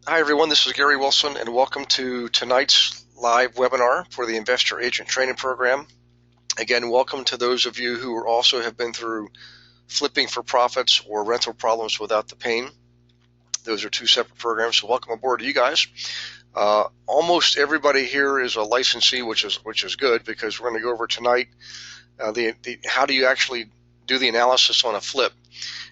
Hi everyone, this is Gary Wilson and welcome to tonight's live webinar for the Investor Agent Training Program. Again, welcome to those of you who also have been through flipping for profits or rental problems without the pain. Those are two separate programs, so welcome aboard to you guys. Almost everybody here is a licensee, which is good because we're going to go over tonight how do you actually do the analysis on a flip,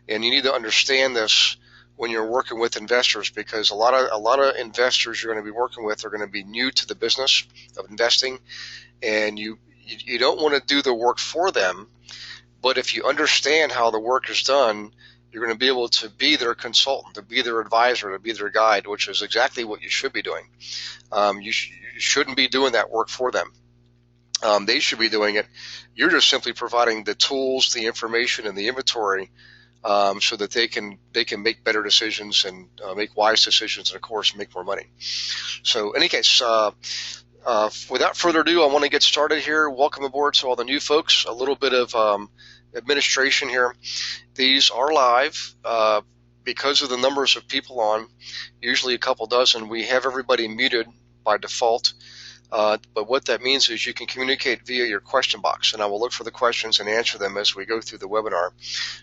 and you need to understand this when you're working with investors, because a lot of investors you're going to be working with are going to be new to the business of investing, and you don't want to do the work for them. But if you understand how the work is done, you're going to be able to be their consultant, to be their advisor, to be their guide, which is exactly what you should be doing. You shouldn't be doing that work for them. They should be doing it. You're just simply providing the tools, the information, and the inventory so that they can make better decisions and make wise decisions, and of course make more money. So in any case, without further ado, I want to get started here. Welcome aboard to all the new folks. A little bit of administration here. These are live because of the numbers of people on, usually a couple dozen. We have everybody muted by default. But what that means is you can communicate via your question box, and I will look for the questions and answer them as we go through the webinar.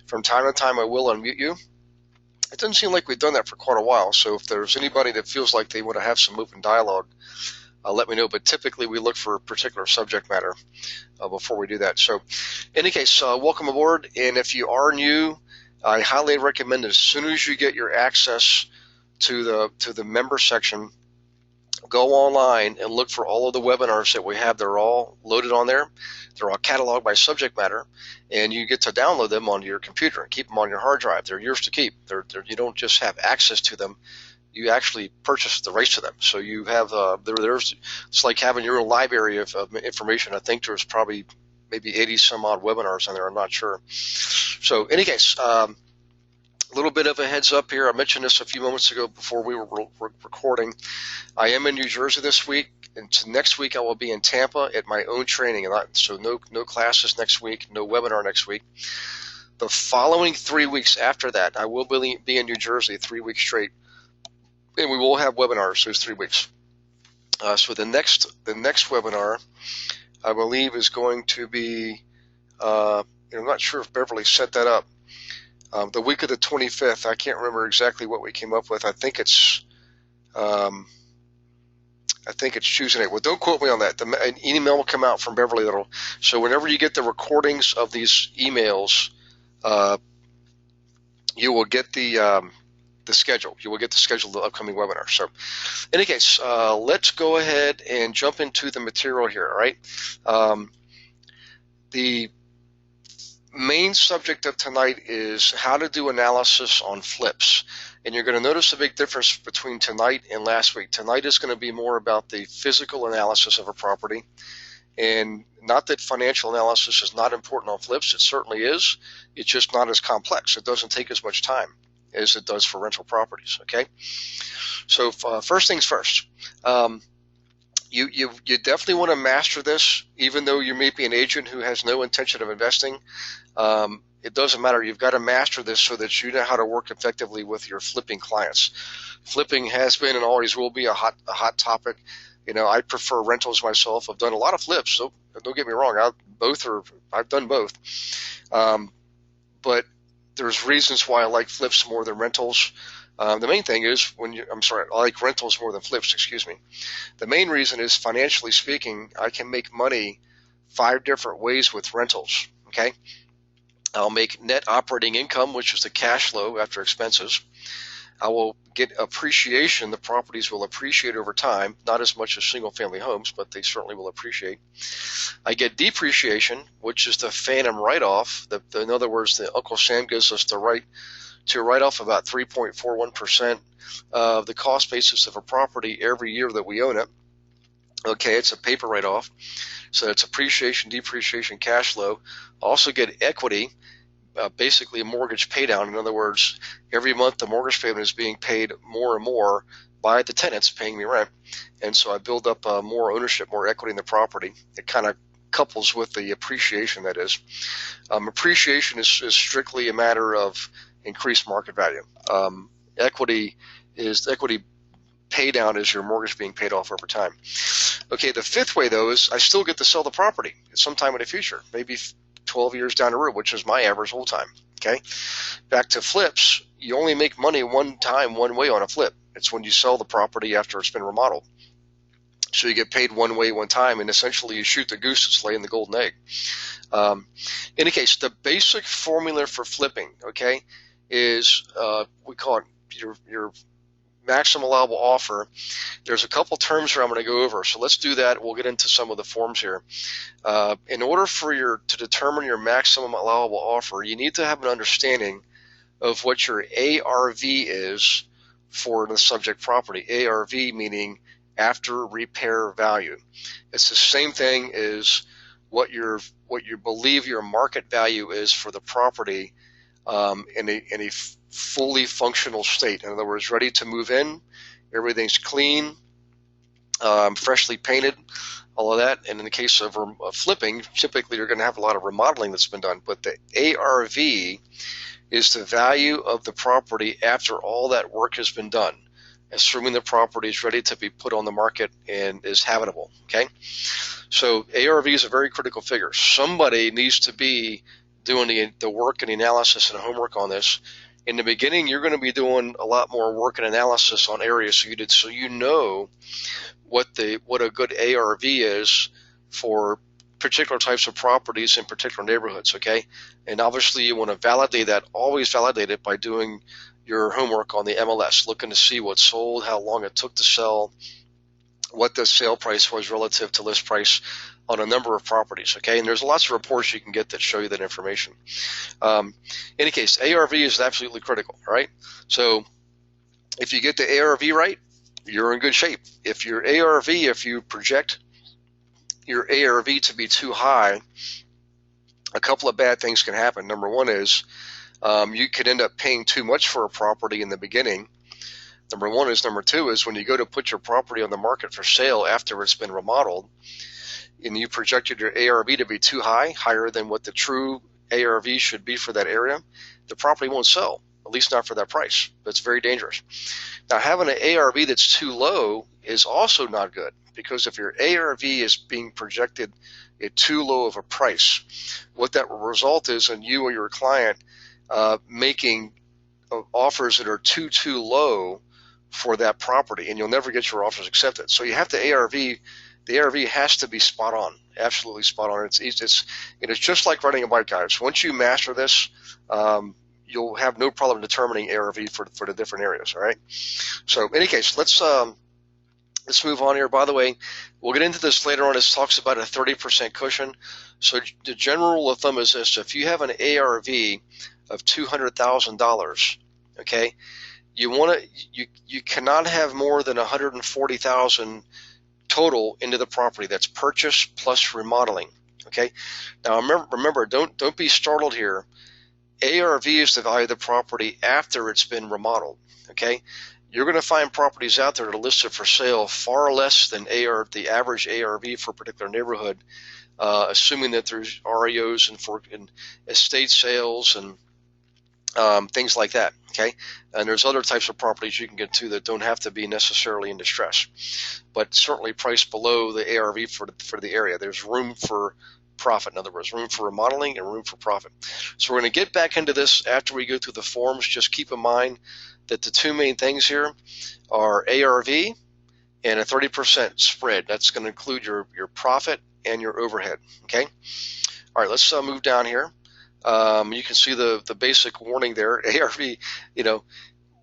From time to time, I will unmute you. It doesn't seem like we've done that for quite a while, so if there's anybody that feels like they want to have some open dialogue, let me know. But typically, we look for a particular subject matter before we do that. So in any case, welcome aboard, and if you are new, I highly recommend as soon as you get your access to the member section, go online and look for all of the webinars that we have. They're all loaded on there. They're all cataloged by subject matter, and you get to download them onto your computer and keep them on your hard drive. They're yours to keep. You don't just have access to them. You actually purchase the rights to them. So you have it's like having your own library of information. I think there's probably maybe 80 some odd webinars on there. I'm not sure. So in any case, a little bit of a heads up here. I mentioned this a few moments ago before we were recording. I am in New Jersey this week, and next week I will be in Tampa at my own training. So no classes next week, no webinar next week. The following 3 weeks after that, I will be in New Jersey 3 weeks straight, and we will have webinars those 3 weeks. So the next webinar, I believe, is going to be. I'm not sure if Beverly set that up. The week of the 25th, I can't remember exactly what we came up with. I think it's Tuesday night. Well, don't quote me on that. An email will come out from Beverly. So whenever you get the recordings of these emails, you will get the schedule. You will get the schedule of the upcoming webinar. So in any case, let's go ahead and jump into the material here. All right. The main subject of tonight is how to do analysis on flips, and you're going to notice a big difference between tonight and last week. Tonight is going to be more about the physical analysis of a property, and not that financial analysis is not important on flips. It certainly is. It's just not as complex. It doesn't take as much time as it does for rental properties. Okay, so first things first. You definitely want to master this, even though you may be an agent who has no intention of investing. It doesn't matter. You've got to master this so that you know how to work effectively with your flipping clients. Flipping has been and always will be a hot topic. I prefer rentals myself. I've done a lot of flips, so don't get me wrong. I've done both. But there's reasons why I like flips more than rentals. The main thing is I like rentals more than flips, excuse me. The main reason is, financially speaking, I can make money 5 different ways with rentals, okay? I'll make net operating income, which is the cash flow after expenses. I will get appreciation. The properties will appreciate over time, not as much as single-family homes, but they certainly will appreciate. I get depreciation, which is the phantom write-off. In other words, the Uncle Sam gives us the right to write off about 3.41% of the cost basis of a property every year that we own it. Okay, it's a paper write-off. So it's appreciation, depreciation, cash flow. Also get equity, basically a mortgage pay down. In other words, every month the mortgage payment is being paid more and more by the tenants paying me rent. And so I build up more ownership, more equity in the property. It kind of couples with the appreciation, that is. Appreciation is strictly a matter of increased market value. Equity pay down is your mortgage being paid off over time. Okay, the fifth way, though, is I still get to sell the property at some time in the future, maybe 12 years down the road, which is my average hold time. Okay, back to flips, you only make money one time, one way on a flip. It's when you sell the property after it's been remodeled. So you get paid one way, one time, and essentially you shoot the goose that's laying the golden egg. In any case, the basic formula for flipping, okay, is we call it your maximum allowable offer. There's a couple terms here I'm going to go over, so let's do that. We'll get into some of the forms here. In order for to determine your maximum allowable offer, you need to have an understanding of what your ARV is for the subject property. ARV meaning after repair value. It's the same thing as what you believe your market value is for the property in a fully functional state. In other words, ready to move in, everything's clean, freshly painted, all of that. And in the case of flipping, typically you're going to have a lot of remodeling that's been done. But the ARV is the value of the property after all that work has been done, assuming the property is ready to be put on the market and is habitable. Okay, so ARV is a very critical figure. Somebody needs to be doing the work and the analysis and homework on this. In the beginning, you're going to be doing a lot more work and analysis on areas so you know what a good ARV is for particular types of properties in particular neighborhoods. Okay, and obviously you want to validate that. Always validate it by doing your homework on the MLS, looking to see what sold, how long it took to sell, what the sale price was relative to list price on a number of properties. Okay, and there's lots of reports you can get that show you that information. In any case, ARV is absolutely critical, right? So if you get the ARV right, you're in good shape. If you project your ARV to be too high, a couple of bad things can happen. Number one is you could end up paying too much for a property in the beginning. Number one is. Number two is when you go to put your property on the market for sale after it's been remodeled, and you projected your ARV to be too high, higher than what the true ARV should be for that area, the property won't sell, at least not for that price. That's very dangerous. Now, having an ARV that's too low is also not good, because if your ARV is being projected at too low of a price, what that will result is in you or your client making offers that are too low for that property, and you'll never get your offers accepted. So you have the ARV has to be spot on, absolutely spot on. It's just like riding a bike, guys. Once you master this, you'll have no problem determining ARV for the different areas. All right. So in any case, let's move on here. By the way, we'll get into this later on. This talks about a 30% cushion. So the general rule of thumb is this: if you have an ARV of $200,000, okay, you cannot have more than $140,000 total into the property. That's purchase plus remodeling. Okay. Now remember, don't be startled here. ARV is the value of the property after it's been remodeled. Okay. You're going to find properties out there that are listed for sale far less than the average ARV for a particular neighborhood, assuming that there's REOs and estate sales and things like that. Okay, and there's other types of properties you can get to that don't have to be necessarily in distress, but certainly priced below the ARV for the area. There's room for profit. In other words, room for remodeling and room for profit. So we're going to get back into this after we go through the forms. Just keep in mind that the two main things here are ARV and a 30% spread. That's going to include your profit and your overhead. Okay. All right, let's move down here. You can see the basic warning there. ARV,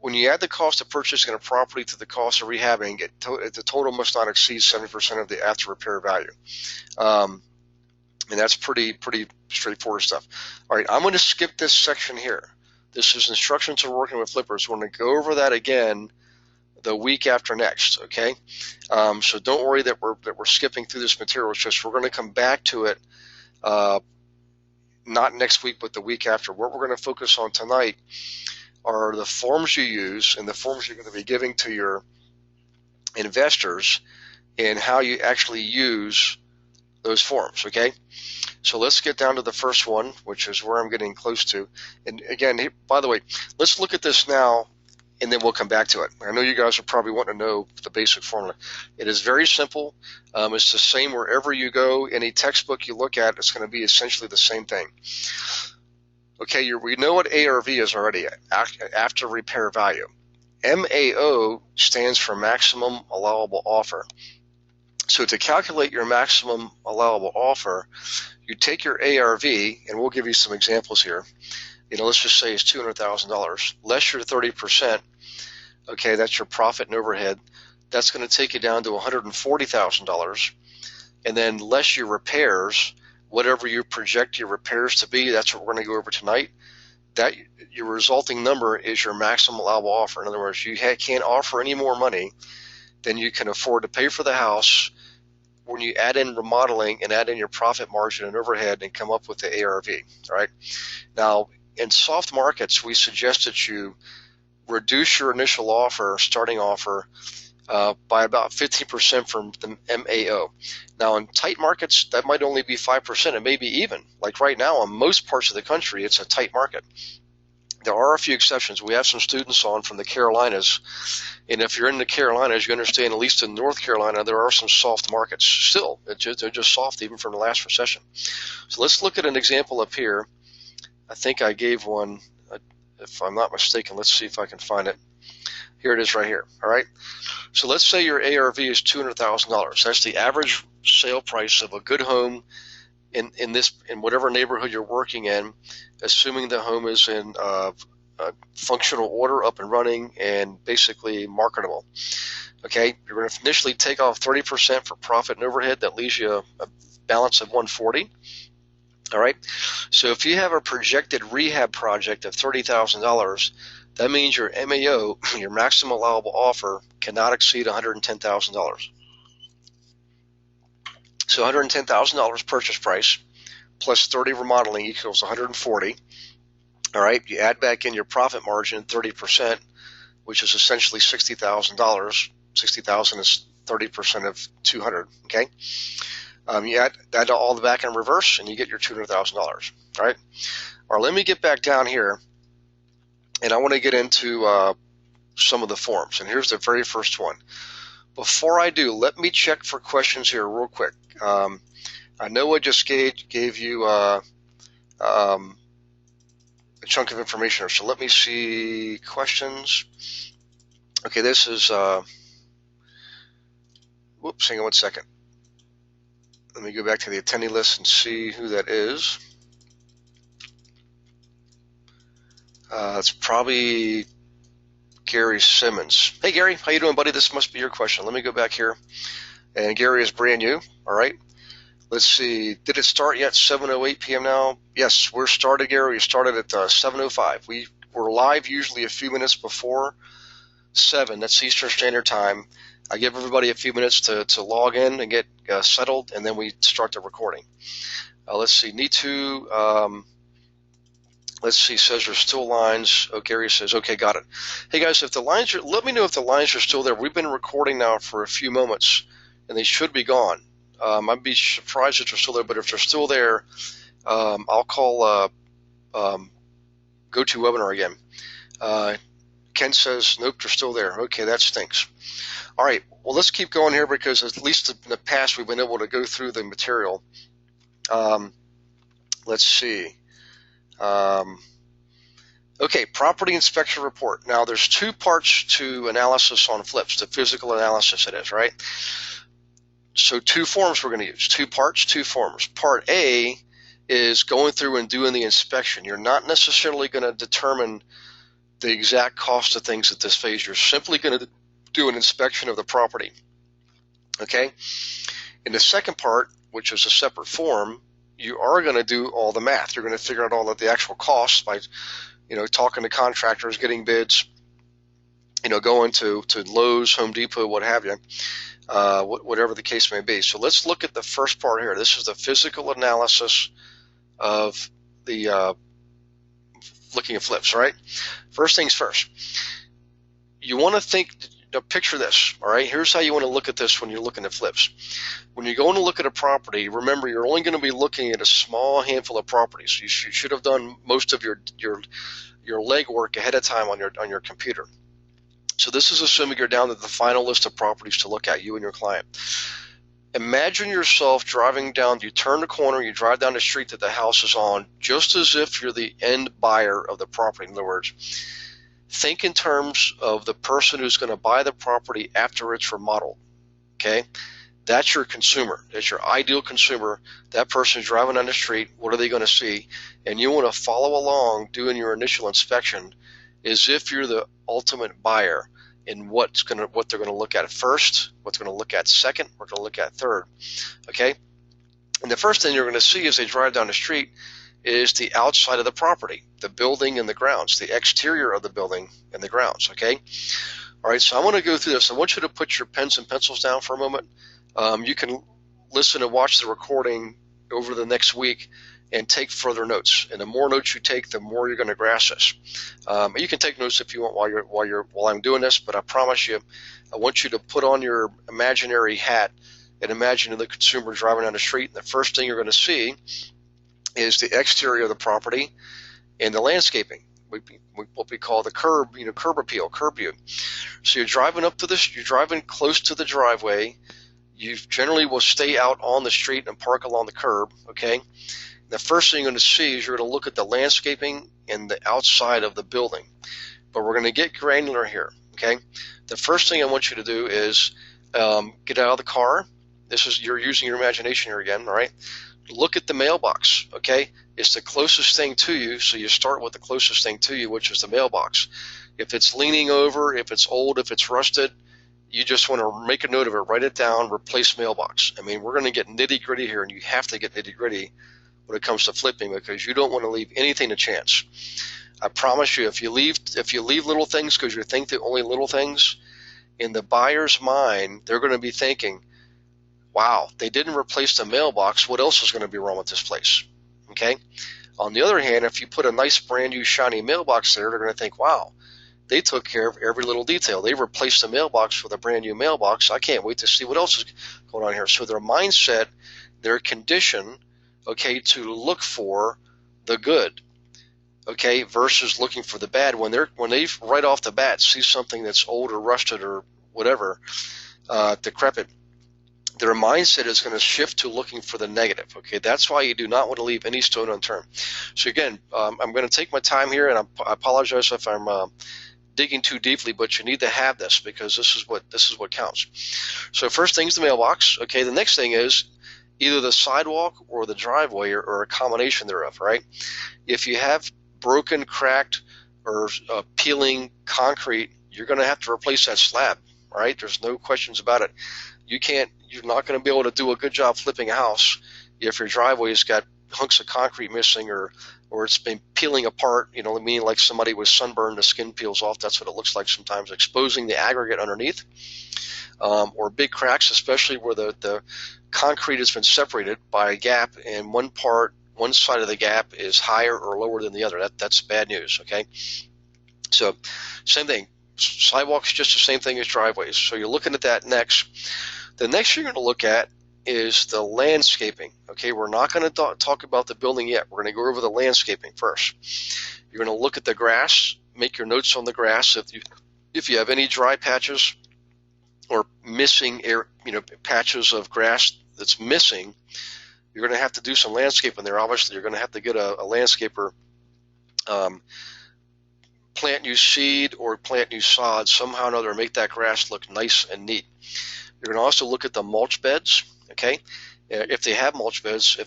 when you add the cost of purchasing a property to the cost of rehabbing, the total must not exceed 70% of the after repair value. And that's pretty straightforward stuff. All right, I'm going to skip this section here. This is instructions for working with flippers. We're going to go over that again the week after next. Okay, so don't worry that we're skipping through this material. It's just we're going to come back to it. Not next week, but the week after. What we're going to focus on tonight are the forms you use and the forms you're going to be giving to your investors and how you actually use those forms. Okay, so let's get down to the first one, which is where I'm getting close to. And again, by the way, let's look at this now and then we'll come back to it. I know you guys are probably wanting to know the basic formula. It is very simple. It's the same wherever you go. Any textbook you look at, it's going to be essentially the same thing. Okay, we know what ARV is already, after repair value. MAO stands for maximum allowable offer. So to calculate your maximum allowable offer, you take your ARV, and we'll give you some examples here. Let's just say it's $200,000, less your 30%. Okay, that's your profit and overhead. That's going to take you down to $140,000. And then less your repairs, whatever you project your repairs to be, that's what we're going to go over tonight. That your resulting number is your maximum allowable offer. In other words, you can't offer any more money than you can afford to pay for the house when you add in remodeling and add in your profit margin and overhead and come up with the ARV. All right. Now, in soft markets, we suggest that you reduce your initial offer, starting offer, by about 15% from the MAO. Now, in tight markets, that might only be 5%. It may be even. Like right now, in most parts of the country, it's a tight market. There are a few exceptions. We have some students on from the Carolinas, and if you're in the Carolinas, you understand, at least in North Carolina, there are some soft markets still. They're just soft even from the last recession. So let's look at an example up here. I think I gave one, if I'm not mistaken. Let's see if I can find it. Here it is right here. All right. So let's say your ARV is $200,000. That's the average sale price of a good home in whatever neighborhood you're working in, assuming the home is in functional order, up and running, and basically marketable. Okay, you're going to initially take off 30% for profit and overhead. That leaves you a balance of $140,000. All right, so if you have a projected rehab project of $30,000, that means your MAO, your maximum allowable offer, cannot exceed $110,000. So $110,000 purchase price plus 30 remodeling equals $140,000. All right, you add back in your profit margin, 30%, which is essentially $60,000. $60,000 is 30% of $200,000. Okay, you add that all the back in reverse, and you get your $200,000. All right. All right, let me get back down here, and I want to get into some of the forms. And here's the very first one. Before I do, let me check for questions here real quick. I know I just gave you a chunk of information here, so let me see questions. Okay, this is, whoops, hang on 1 second. Let me go back to the attendee list and see who that is. It's probably Gary Simmons. Hey, Gary, how you doing, buddy? This must be your question. Let me go back here. And Gary is brand new. All right. Let's see. Did it start yet? 7:08 p.m. now? Yes, we're started, Gary. We started at 7:05. We're live usually a few minutes before 7. That's Eastern Standard Time. I give everybody a few minutes to log in and get settled, and then we start the recording. Let's see. Neetu, let's see, says there's still lines. Oh, Gary says, okay, got it. Hey, guys, if the lines are, let me know if the lines are still there. We've been recording now for a few moments, and they should be gone. I'd be surprised if they're still there, but if they're still there, I'll call GoToWebinar again. Ken says, nope, they're still there. Okay, that stinks. All right, well, let's keep going here because at least in the past we've been able to go through the material. Let's see. Okay, property inspection report. Now, there's 2 parts to analysis on flips, the physical analysis it is, right? So 2 forms we're going to use, 2 parts, 2 forms. Part A is going through and doing the inspection. You're not necessarily going to determine the exact cost of things at this phase. You're simply going to do an inspection of the property. Okay? In the second part, which is a separate form, you are going to do all the math. You're going to figure out all of the actual costs by, talking to contractors, getting bids, going to Lowe's, Home Depot, what have you, whatever the case may be. So let's look at the first part here. This is the physical analysis of the looking at flips, right? First things first. You want to think, picture this, all right? Here's how you want to look at this when you're looking at flips. When you're going to look at a property, remember you're only going to be looking at a small handful of properties. You should have done most of your legwork ahead of time on your computer. So this is assuming you're down to the final list of properties to look at, you and your client. Imagine yourself driving down, you turn the corner, you drive down the street that the house is on, just as if you're the end buyer of the property. In other words, think in terms of the person who's going to buy the property after it's remodeled, okay? That's your consumer. That's your ideal consumer. That person's driving down the street. What are they going to see? And you want to follow along doing your initial inspection as if you're the ultimate buyer in what they're going to look at first, what they're going to look at second, what they're going to look at third, okay? And the first thing you're going to see as they drive down the street is the outside of the property, the building and the grounds, the exterior of the building and the grounds, okay? All right, so I want to go through this. I want you to put your pens and pencils down for a moment. You can listen and watch the recording over the next week and take further notes. And the more notes you take, the more you're going to grasp this. You can take notes if you want while I'm doing this, but I promise you, I want you to put on your imaginary hat and imagine the consumer driving down the street. And the first thing you're going to see is the exterior of the property and the landscaping, what we call the curb appeal, curb view. So you're driving you're driving close to the driveway. You generally will stay out on the street and park along the curb, okay? The first thing you're going to see is you're going to look at the landscaping and the outside of the building. But we're going to get granular here, okay? The first thing I want you to do is get out of the car. You're using your imagination here again, all right? Look at the mailbox, okay? It's the closest thing to you, so you start with the closest thing to you, which is the mailbox. If it's leaning over, if it's old, if it's rusted, you just want to make a note of it, write it down, replace mailbox. I mean, we're going to get nitty-gritty here, and you have to get nitty-gritty when it comes to flipping because you don't want to leave anything to chance. I promise you, if you leave little things because you think they're only little things, in the buyer's mind, they're going to be thinking, wow, they didn't replace the mailbox. What else is going to be wrong with this place? Okay? On the other hand, if you put a nice brand new shiny mailbox there, they're going to think, wow, they took care of every little detail. They replaced the mailbox with a brand new mailbox. I can't wait to see what else is going on here. So their mindset, their condition, okay, to look for the good, okay, versus looking for the bad. When they right off the bat see something that's old or rusted or whatever, decrepit, their mindset is going to shift to looking for the negative, okay? That's why you do not want to leave any stone unturned. So again, I'm going to take my time here, and I apologize if I'm digging too deeply, but you need to have this because this is what counts. So first thing is the mailbox, okay? The next thing is either the sidewalk or the driveway or a combination thereof, right? If you have broken, cracked, or peeling concrete, you're going to have to replace that slab, right? There's no questions about it. You're not going to be able to do a good job flipping a house if your driveway's got hunks of concrete missing or it's been peeling apart, meaning like somebody was sunburned, the skin peels off. That's what it looks like sometimes, exposing the aggregate underneath. Or big cracks, especially where the concrete has been separated by a gap and one side of the gap is higher or lower than the other. That's bad news, okay? So same thing. Sidewalks, just the same thing as driveways. So you're looking at that next. The next you're going to look at is the landscaping. Okay, we're not going to talk about the building yet. We're going to go over the landscaping first. You're going to look at the grass, make your notes on the grass. If you have any dry patches or missing patches of grass that's missing, you're going to have to do some landscaping there. Obviously, you're going to have to get a landscaper, plant new seed or plant new sod somehow or another, make that grass look nice and neat. You're going to also look at the mulch beds, okay? If they have mulch beds,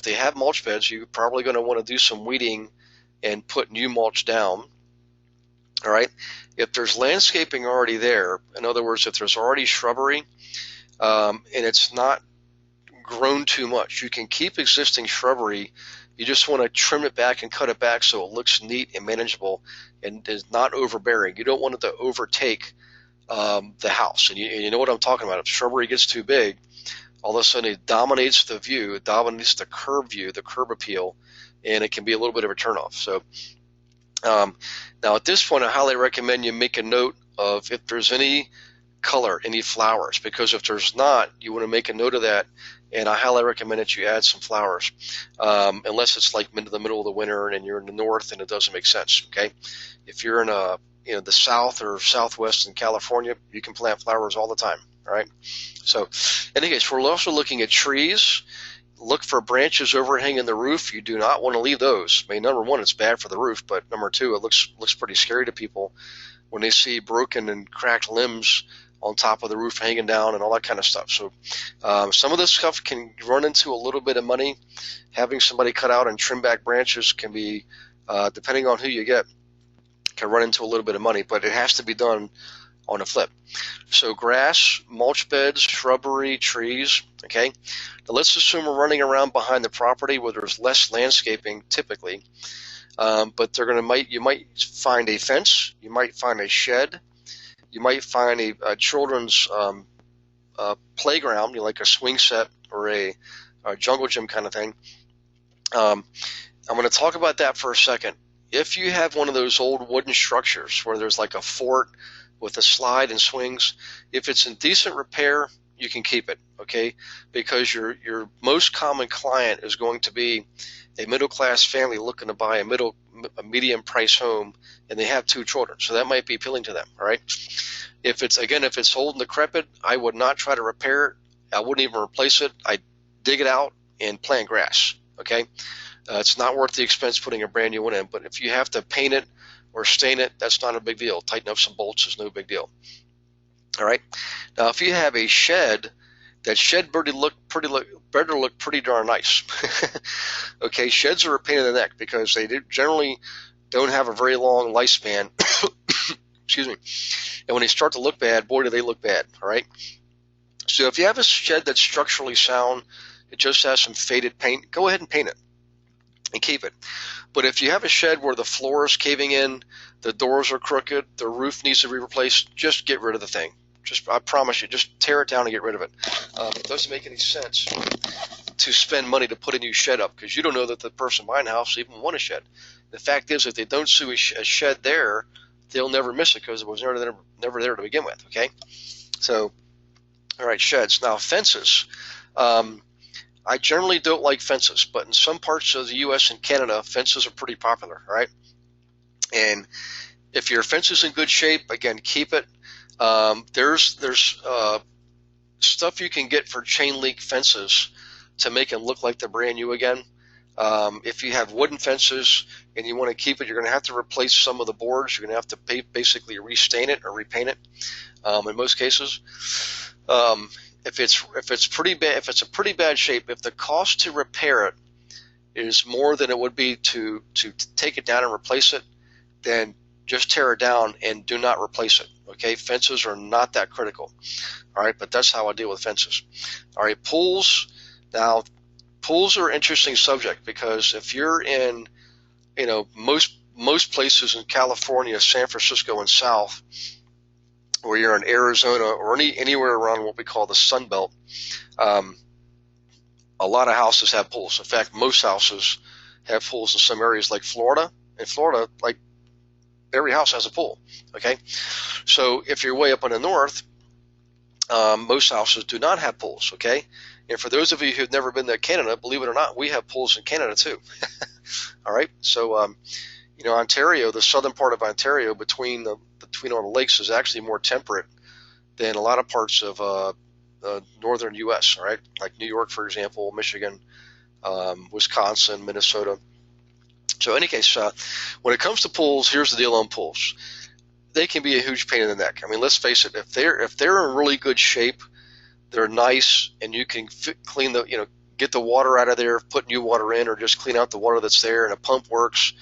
you're probably going to want to do some weeding and put new mulch down, all right? If there's landscaping already there, in other words, if there's already shrubbery and it's not grown too much, you can keep existing shrubbery. You just want to trim it back and cut it back so it looks neat and manageable and is not overbearing. You don't want it to overtake the house. And you know what I'm talking about. If shrubbery gets too big, all of a sudden it dominates the view, it dominates the curb view, the curb appeal, and it can be a little bit of a turnoff. So now at this point, I highly recommend you make a note of if there's any color, any flowers, because if there's not, you want to make a note of that, and I highly recommend that you add some flowers, unless it's like into the middle of the winter and you're in the north and it doesn't make sense, okay? If you're in a the South or Southwest in California, you can plant flowers all the time. All right. So, in any case, we're also looking at trees. Look for branches overhanging the roof. You do not want to leave those. I mean, number one, it's bad for the roof, but number two, it looks pretty scary to people when they see broken and cracked limbs on top of the roof hanging down and all that kind of stuff. So some of this stuff can run into a little bit of money. Having somebody cut out and trim back branches can be, depending on who you get, can run into a little bit of money, but it has to be done on a flip. So grass, mulch beds, shrubbery, trees, okay? Now let's assume we're running around behind the property where there's less landscaping typically, but you might find a fence, you might find a shed, you might find a children's playground, like a swing set or a jungle gym kind of thing. I'm going to talk about that for a second. If you have one of those old wooden structures where there's like a fort with a slide and swings, if it's in decent repair, you can keep it, okay? Because your most common client is going to be a middle-class family looking to buy a medium-price home, and they have 2 children, so that might be appealing to them, all right? If it's old and decrepit, I would not try to repair it. I wouldn't even replace it. I'd dig it out and plant grass, okay? It's not worth the expense putting a brand new one in, but if you have to paint it or stain it, that's not a big deal. Tighten up some bolts is no big deal. All right. Now, if you have a shed, that shed better look pretty darn nice. Okay, sheds are a pain in the neck because they generally don't have a very long lifespan. Excuse me. And when they start to look bad, boy, do they look bad. All right. So if you have a shed that's structurally sound, it just has some faded paint, go ahead and paint it and keep it. But if you have a shed where the floor is caving in, the doors are crooked, the roof needs to be replaced, just get rid of the thing. I promise you, just tear it down and get rid of it. It doesn't make any sense to spend money to put a new shed up because you don't know that the person buying the house even want a shed. The fact is, if they don't see a shed there, they'll never miss it because it was never there to begin with, okay? So, all right, sheds. Now, fences. I generally don't like fences, but in some parts of the U.S. and Canada, fences are pretty popular, all right? And if your fence is in good shape, again, keep it. There's stuff you can get for chain link fences to make them look like they're brand new again. If you have wooden fences and you want to keep it, you're going to have to replace some of the boards. You're going to have to basically restain it or repaint it in most cases. If it's pretty bad, if it's a pretty bad shape, if the cost to repair it is more than it would be to take it down and replace it, then just tear it down and do not replace it. Okay, fences are not that critical. All right, but that's how I deal with fences. All right, pools. Now, pools are an interesting subject because if you're in, most places in California, San Francisco, and South, or you're in Arizona or anywhere around what we call the Sun Belt, a lot of houses have pools. In fact, most houses have pools in some areas like Florida. In Florida, like every house has a pool, okay? So if you're way up in the north, most houses do not have pools, okay? And for those of you who've never been to Canada, believe it or not, we have pools in Canada too. All right, so Ontario, the southern part of Ontario, between all the lakes, is actually more temperate than a lot of parts of northern U.S. All right, like New York, for example, Michigan, Wisconsin, Minnesota. So in any case, when it comes to pools, here's the deal on pools. They can be a huge pain in the neck. I mean, let's face it. If they're in really good shape, they're nice, and you can get the water out of there, put new water in, or just clean out the water that's there, and a pump works.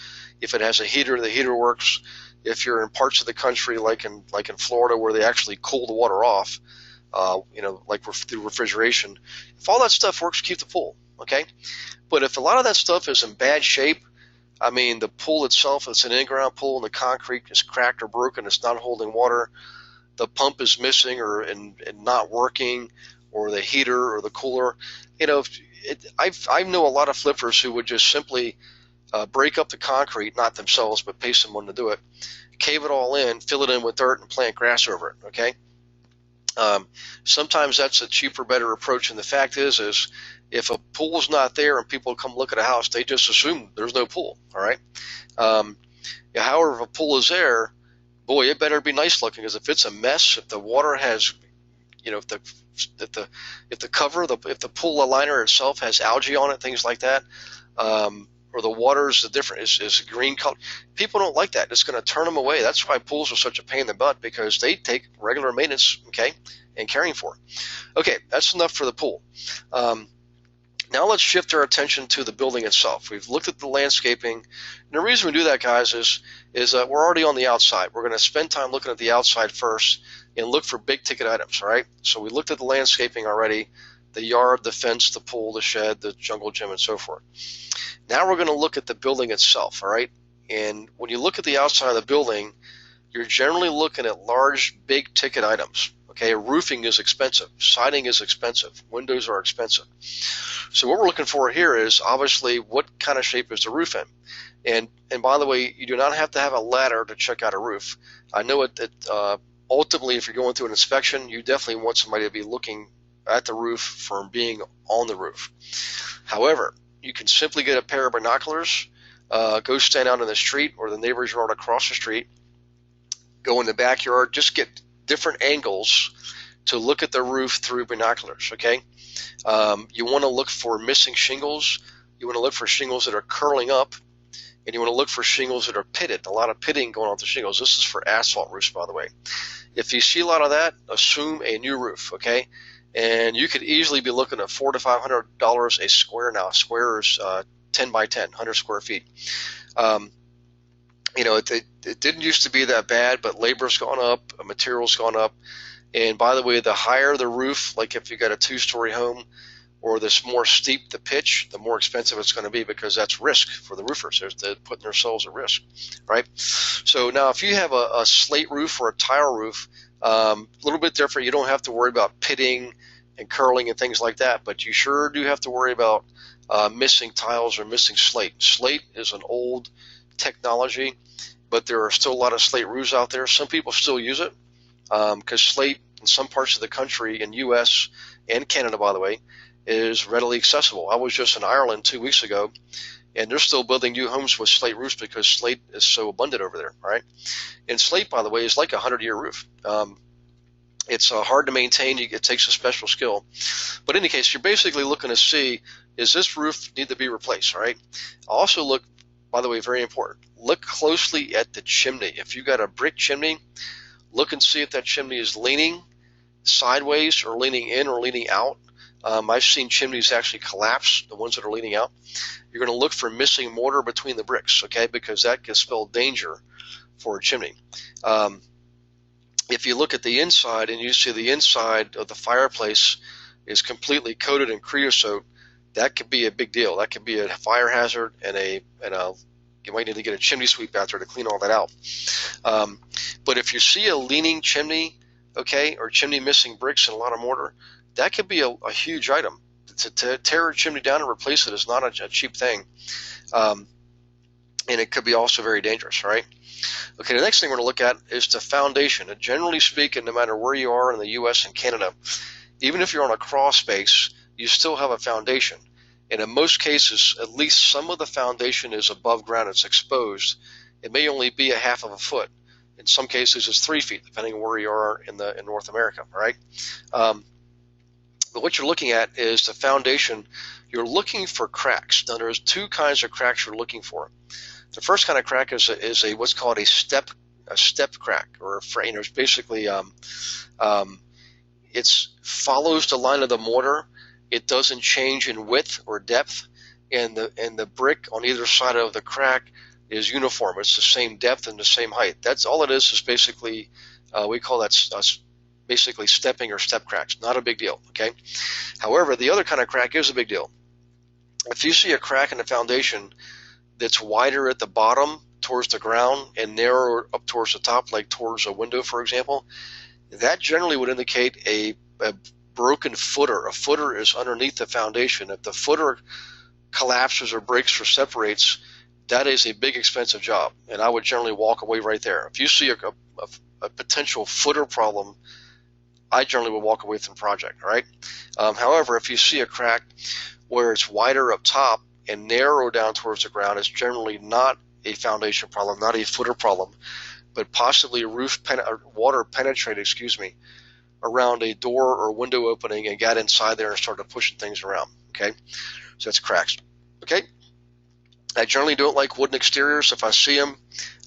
If it has a heater, the heater works. If you're in parts of the country like in Florida where they actually cool the water off, like through refrigeration, if all that stuff works, keep the pool, okay? But if a lot of that stuff is in bad shape, I mean, the pool itself, it's an in-ground pool and the concrete is cracked or broken, it's not holding water, the pump is missing and not working, or the heater or the cooler, I know a lot of flippers who would just simply break up the concrete, not themselves, but pay someone to do it, cave it all in, fill it in with dirt, and plant grass over it, okay? Sometimes that's a cheaper, better approach, and the fact is if a pool's not there and people come look at a house, they just assume there's no pool, all right? However, if a pool is there, boy, it better be nice looking, because if it's a mess, if the water has, if the cover, if the pool liner itself has algae on it, things like that, or the water is different, is green color, people don't like that. It's going to turn them away. That's why pools are such a pain in the butt, because they take regular maintenance, okay, and caring for. Okay, that's enough for the pool. Now let's shift our attention to the building itself. We've looked at the landscaping, and the reason we do that, guys, is that we're already on the outside. We're going to spend time looking at the outside first and look for big ticket items, all right? So we looked at the landscaping already, the yard, the fence, the pool, the shed, the jungle gym, and so forth. Now we're going to look at the building itself, all right? And when you look at the outside of the building, you're generally looking at large, big ticket items. Okay, roofing is expensive, siding is expensive, windows are expensive. So what we're looking for here is obviously what kind of shape is the roof in. And by the way, you do not have to have a ladder to check out a roof. I know that ultimately, if you're going through an inspection, you definitely want somebody to be looking at the roof from being on the roof. However, you can simply get a pair of binoculars, go stand out in the street or the neighbor's yard across the street, go in the backyard, just get different angles to look at the roof through binoculars, okay? You want to look for missing shingles. You want to look for shingles that are curling up, and you want to look for shingles that are pitted. A lot of pitting going on with the shingles. This is for asphalt roofs, by the way. If you see a lot of that, assume a new roof, okay? And you could easily be looking at $400 to $500 a square now. A square is 10 by 10, 100 square feet. It didn't used to be that bad, but labor's gone up, material's gone up. And by the way, the higher the roof, like if you got a 2-story home, or this more steep the pitch, the more expensive it's going to be, because that's risk for the roofers. They're putting themselves at risk, right? So now if you have a slate roof or a tile roof, a little bit different. You don't have to worry about pitting and curling and things like that, but you sure do have to worry about missing tiles or missing slate. Slate is an old technology, but there are still a lot of slate roofs out there. Some people still use it because slate in some parts of the country, in U.S. and Canada, by the way, is readily accessible. I was just in Ireland 2 weeks ago, and they're still building new homes with slate roofs because slate is so abundant over there, right? And slate, by the way, is like a 100-year roof. It's hard to maintain. It takes a special skill. But in any case, you're basically looking to see, is this roof need to be replaced, all right? Also look, by the way, very important, look closely at the chimney. If you've got a brick chimney, look and see if that chimney is leaning sideways or leaning in or leaning out. I've seen chimneys actually collapse, the ones that are leaning out. You're going to look for missing mortar between the bricks, okay, because that can spell danger for a chimney. If you look at the inside and you see the inside of the fireplace is completely coated in creosote, that could be a big deal. That could be a fire hazard, and you might need to get a chimney sweep out there to clean all that out. But if you see a leaning chimney, okay, or chimney missing bricks and a lot of mortar, that could be a huge item. To tear a chimney down and replace it is not a cheap thing, and it could be also very dangerous, right? Okay, the next thing we're going to look at is the foundation. And generally speaking, no matter where you are in the U.S. and Canada, even if you're on a crawl space, you still have a foundation. And in most cases, at least some of the foundation is above ground. It's exposed. It may only be a half of a foot. In some cases, it's 3 feet, depending on where you are in North America, right? But what you're looking at is the foundation. You're looking for cracks. Now, there's 2 kinds of cracks you're looking for. The first kind of crack is a what's called a step crack, or it's basically it follows the line of the mortar. It doesn't change in width or depth, and the brick on either side of the crack is uniform. It's the same depth and the same height. That's all it is basically we call that basically stepping or step cracks. Not a big deal, okay? However, the other kind of crack is a big deal. If you see a crack in the foundation that's wider at the bottom towards the ground and narrower up towards the top, like towards a window, for example, that generally would indicate a broken footer. A footer is underneath the foundation. If the footer collapses or breaks or separates, that is a big expensive job, and I would generally walk away right there. If you see a potential footer problem, I generally would walk away from the project, all right? However, if you see a crack where it's wider up top and narrow down towards the ground, it's generally not a foundation problem, not a footer problem. but possibly water penetrated, around a door or window opening and got inside there and started pushing things around. Okay, so that's cracks. Okay, I generally don't like wooden exteriors. If I see them,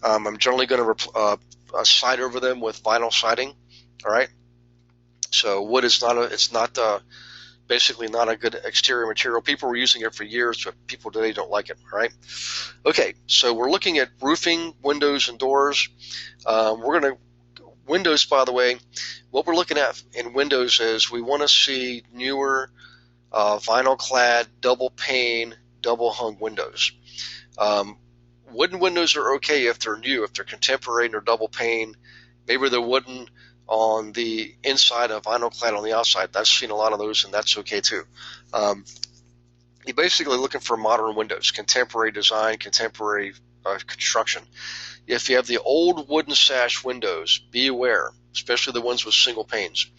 I'm generally going to side over them with vinyl siding. All right, so wood is basically not a good exterior material. People were using it for years, but people today don't like it. All right. Okay, so we're looking at roofing, windows, and doors. Windows, by the way, what we're looking at in windows is we want to see newer vinyl-clad, double-pane, double-hung windows. Wooden windows are okay if they're new, if they're contemporary and they're double-pane. Maybe they're wooden on the inside and vinyl-clad on the outside. I've seen a lot of those, and that's okay too. You're basically looking for modern windows, contemporary design, contemporary construction. If you have the old wooden sash windows, be aware, especially the ones with single panes.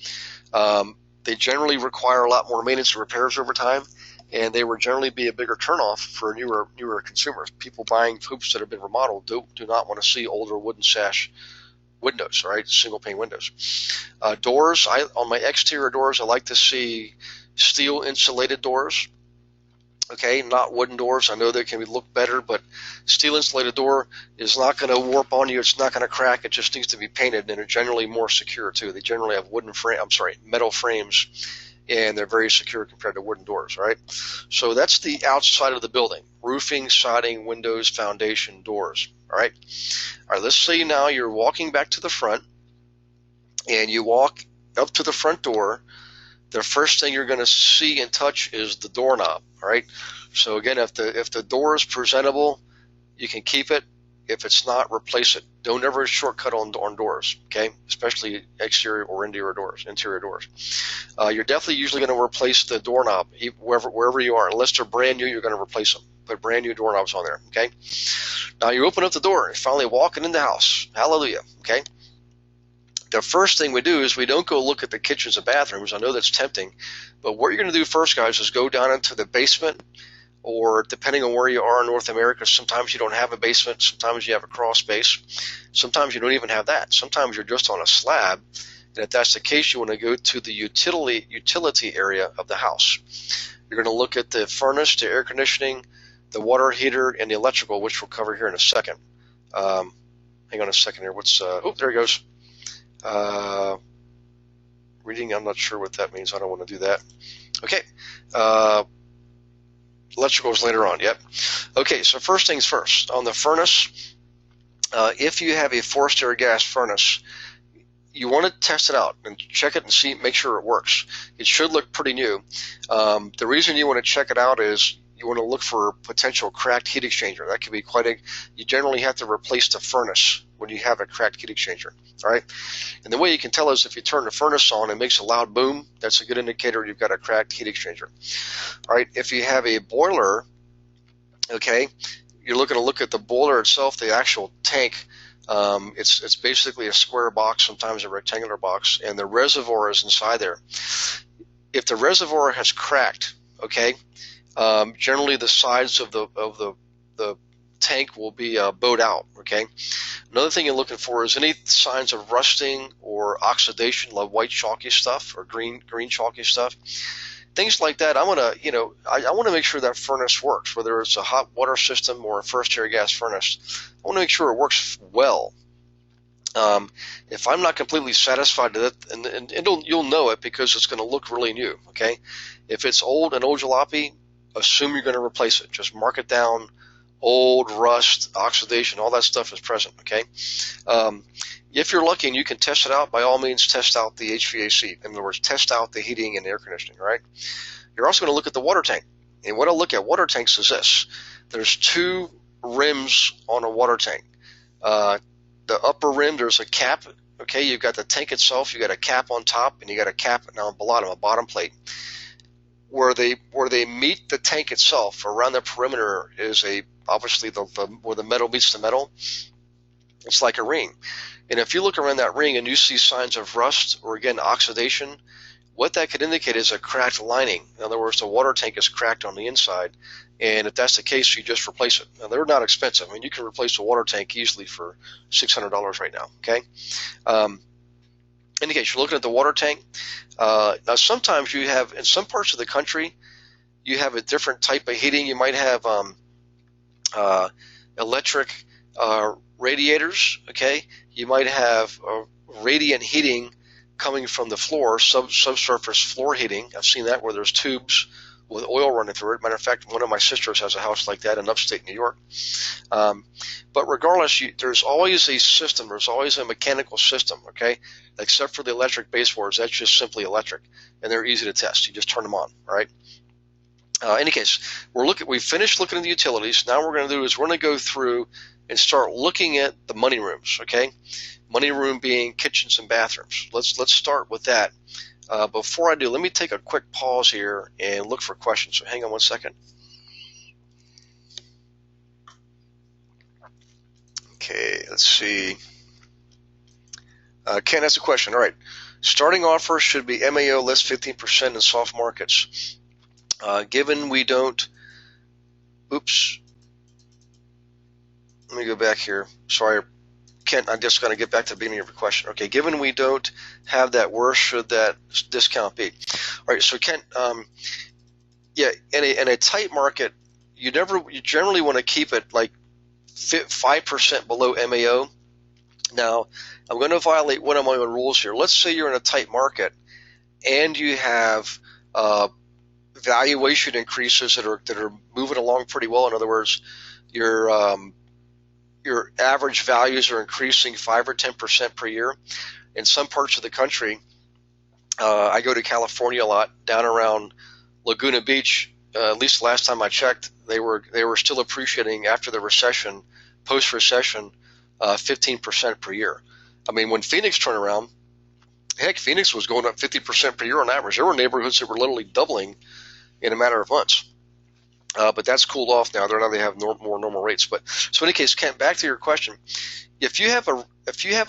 They generally require a lot more maintenance and repairs over time, and they would generally be a bigger turnoff for newer consumers. People buying hoops that have been remodeled do not want to see older wooden sash windows, right? Single pane windows. Doors, on my exterior doors, I like to see steel insulated doors. Okay, not wooden doors. I know they can look better, but steel insulated door is not going to warp on you. It's not going to crack. It just needs to be painted, and they're generally more secure too. They generally have metal frames, and they're very secure compared to wooden doors. Right. So that's the outside of the building: roofing, siding, windows, foundation, doors. All right. All right. Let's say now you're walking back to the front, and you walk up to the front door. The first thing you're going to see and touch is the doorknob. All right. So again, if the door is presentable, you can keep it. If it's not, replace it. Don't ever shortcut on doors. Okay, especially exterior or interior doors. You're definitely usually going to replace the doorknob wherever you are. Unless they're brand new, you're going to replace them. Put brand new doorknobs on there. Okay. Now you open up the door and finally walking in the house. Hallelujah. Okay. The first thing we do is we don't go look at the kitchens and bathrooms. I know that's tempting, but what you're going to do first, guys, is go down into the basement, or depending on where you are in North America, sometimes you don't have a basement, sometimes you have a crawl space, sometimes you don't even have that. Sometimes you're just on a slab, and if that's the case, you want to go to the utility area of the house. You're going to look at the furnace, the air conditioning, the water heater, and the electrical, which we'll cover here in a second. Hang on a second here. There it goes. Reading, I'm not sure what that means. I don't want to do that. Okay. Electrical is later on. Yep. Okay, so first things first. On the furnace, if you have a forced air gas furnace, you want to test it out and check it and make sure it works. It should look pretty new. The reason you want to check it out is you want to look for potential cracked heat exchanger. That could be you generally have to replace the furnace when you have a cracked heat exchanger. All right. And the way you can tell is if you turn the furnace on and it makes a loud boom, that's a good indicator you've got a cracked heat exchanger. All right. If you have a boiler, okay, you're looking to look at the boiler itself, the actual tank. It's basically a square box, sometimes a rectangular box, and the reservoir is inside there. If the reservoir has cracked, okay, generally the sides of the tank will be bowed out. Okay. Another thing you're looking for is any signs of rusting or oxidation, like white chalky stuff or green chalky stuff. Things like that. I want to make sure that furnace works, whether it's a hot water system or a first air gas furnace. I want to make sure it works well. If I'm not completely satisfied with it, and you'll know it because it's going to look really new. Okay. If it's old and old jalopy, assume you're going to replace it. Just mark it down. Old, rust, oxidation, all that stuff is present, okay? If you're lucky and you can test it out, by all means, test out the HVAC. In other words, test out the heating and air conditioning, right? You're also going to look at the water tank. And what I look at water tanks is this. There's two rims on a water tank. The upper rim, there's a cap, okay? You've got the tank itself, you got a cap on top, and you got a cap now on the bottom, a bottom plate. Where they meet the tank itself, around the perimeter is obviously where the metal meets the metal. It's like a ring. And if you look around that ring and you see signs of rust or, again, oxidation, what that could indicate is a cracked lining. In other words, the water tank is cracked on the inside, and if that's the case, you just replace it. Now, they're not expensive. I mean, you can replace a water tank easily for $600 right now, okay? In case you're looking at the water tank, now sometimes you have, in some parts of the country, you have a different type of heating. You might have electric radiators, okay? You might have radiant heating coming from the floor, subsurface floor heating. I've seen that where there's tubes with oil running through it. Matter of fact, one of my sisters has a house like that in upstate New York. But regardless, there's always a system. There's always a mechanical system, okay? Except for the electric baseboards, that's just simply electric, and they're easy to test. You just turn them on, right? In any case, we finished looking at the utilities. Now what we're going to do is we're going to go through and start looking at the money rooms, okay? Money room being kitchens and bathrooms. Let's start with that. Before I do, let me take a quick pause here and look for questions. So hang on one second. Okay, let's see. Ken has a question. All right. Starting offer should be MAO less 15% in soft markets. Given we don't, oops, let me go back here. Sorry, Kent, I'm just going to get back to the beginning of your question. Okay, given we don't have that, where should that discount be? All right, so Kent, yeah, in a tight market, you generally want to keep it like 5% below MAO. Now, I'm going to violate one of my own rules here. Let's say you're in a tight market and you have valuation increases that are moving along pretty well. In other words, your average values are increasing 5 or 10% per year. In some parts of the country, I go to California a lot, down around Laguna Beach. At least last time I checked, they were still appreciating after the recession, post-recession, 15% per year. I mean, when Phoenix turned around, heck, Phoenix was going up 50% per year on average. There were neighborhoods that were literally doubling in a matter of months. But that's cooled off now. They have more normal rates. But so in any case, Kent, back to your question, if you have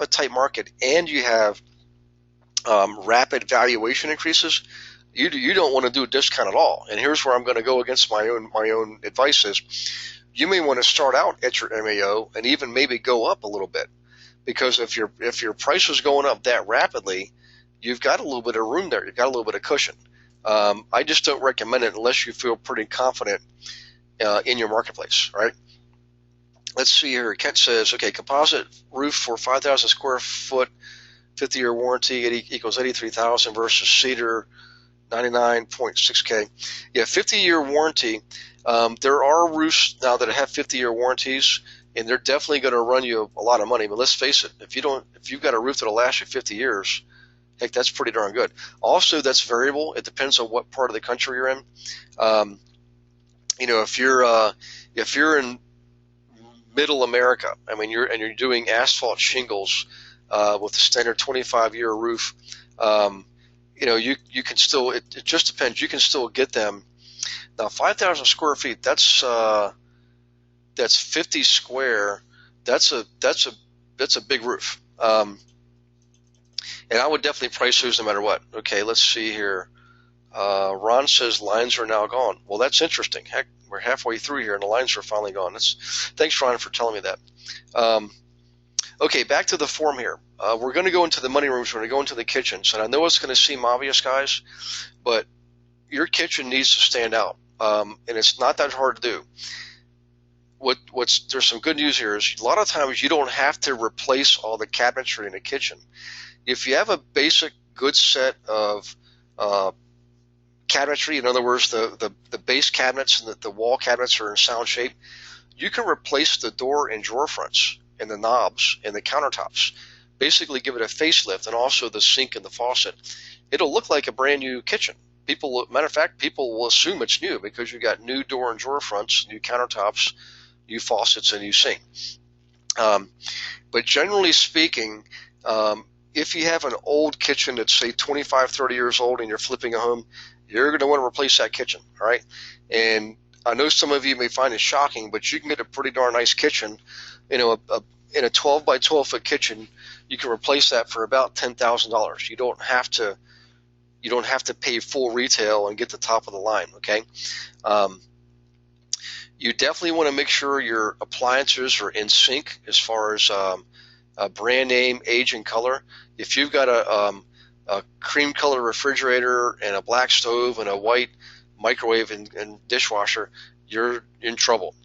a tight market and you have rapid valuation increases, you don't want to do a discount at all. And here's where I'm going to go against my own advice is you may want to start out at your MAO and even maybe go up a little bit, because if your price is going up that rapidly, you've got a little bit of room there. You've got a little bit of cushion. I just don't recommend it unless you feel pretty confident in your marketplace, right? Let's see here. Kent says, okay, composite roof for 5,000 square foot, 50-year warranty equals 83,000 versus cedar 99.6K. Yeah, 50-year warranty. There are roofs now that have 50-year warranties, and they're definitely going to run you a lot of money. But let's face it, if you've got a roof that'll last you 50 years, heck, that's pretty darn good. Also, that's variable. It depends on what part of the country you're in. If you're in Middle America, I mean, you're doing asphalt shingles with a standard 25-year roof. You can still. It just depends. You can still get them. Now, 5,000 square feet. That's 50 square. That's a big roof. And I would definitely price those no matter what. Okay, let's see here. Ron says lines are now gone. Well, that's interesting. Heck, we're halfway through here and the lines are finally gone. Thanks, Ron, for telling me that. Okay, back to the form here. We're going to go into the money rooms. We're going to go into the kitchens. And I know it's going to seem obvious, guys, but your kitchen needs to stand out. And it's not that hard to do. There's some good news here is a lot of times you don't have to replace all the cabinetry in the kitchen. If you have a basic good set of cabinetry, in other words, the base cabinets and the wall cabinets are in sound shape, you can replace the door and drawer fronts and the knobs and the countertops. Basically give it a facelift, and also the sink and the faucet. It'll look like a brand new kitchen. Matter of fact, people will assume it's new because you got new door and drawer fronts, new countertops, new faucets, and new sink. But generally speaking, if you have an old kitchen that's, say, 25, 30 years old and you're flipping a home, you're going to want to replace that kitchen, all right? And I know some of you may find it shocking, but you can get a pretty darn nice kitchen. In a 12 by 12 foot kitchen, you can replace that for about $10,000. You don't have you don't have to pay full retail and get the top of the line, okay? You definitely want to make sure your appliances are in sync as far as a brand name, age, and color. If you've got a cream color refrigerator and a black stove and a white microwave and dishwasher, you're in trouble.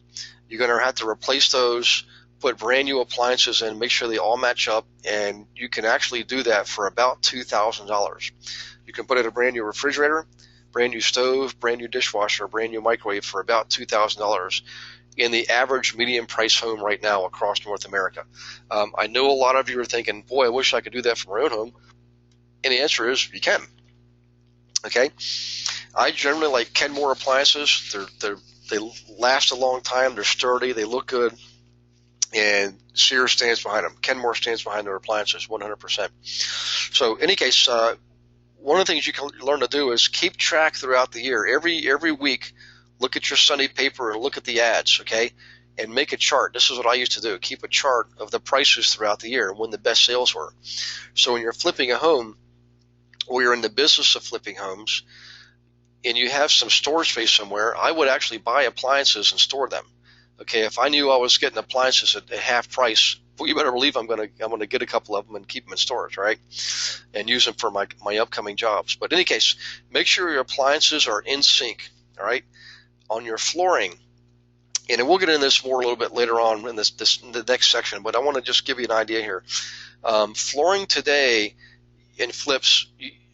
You're going to have to replace those, put brand new appliances in, make sure they all match up, and you can actually do that for about $2,000. You can put in a brand new refrigerator, brand new stove, brand new dishwasher, brand new microwave for about $2,000 in the average medium price home right now across North America. I know a lot of you are thinking, boy, I wish I could do that for my own home. And the answer is you can. Okay? I generally like Kenmore appliances. They last a long time. They're sturdy. They look good. And Sears stands behind them. Kenmore stands behind their appliances 100%. So in any case, one of the things you can learn to do is keep track throughout the year. Every week, look at your Sunday paper and look at the ads, okay, and make a chart. This is what I used to do. Keep a chart of the prices throughout the year and when the best sales were. So when you're flipping a home or you're in the business of flipping homes and you have some storage space somewhere, I would actually buy appliances and store them. Okay, if I knew I was getting appliances at half price, well, you better believe I'm gonna get a couple of them and keep them in storage, right? And use them for my upcoming jobs. But in any case, make sure your appliances are in sync, all right? On your flooring, and we'll get into this more a little bit later on in the next section, but I want to just give you an idea here. Flooring today in flips,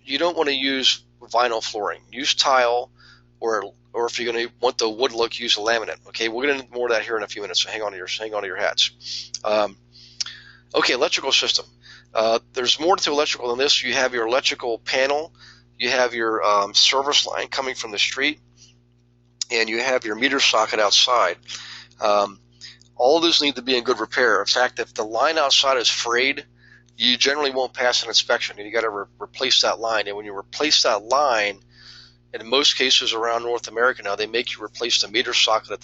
you don't want to use vinyl flooring. Use tile, or if you're going to want the wood look, use a laminate. Okay, we'll get into more of that here in a few minutes. So hang on to your hats. Okay, electrical system. There's more to electrical than this. You have your electrical panel, you have your service line coming from the street, and you have your meter socket outside. All of those need to be in good repair. In fact, if the line outside is frayed, you generally won't pass an inspection, and you got to replace that line. And when you replace that line, in most cases around North America now, they make you replace the meter socket at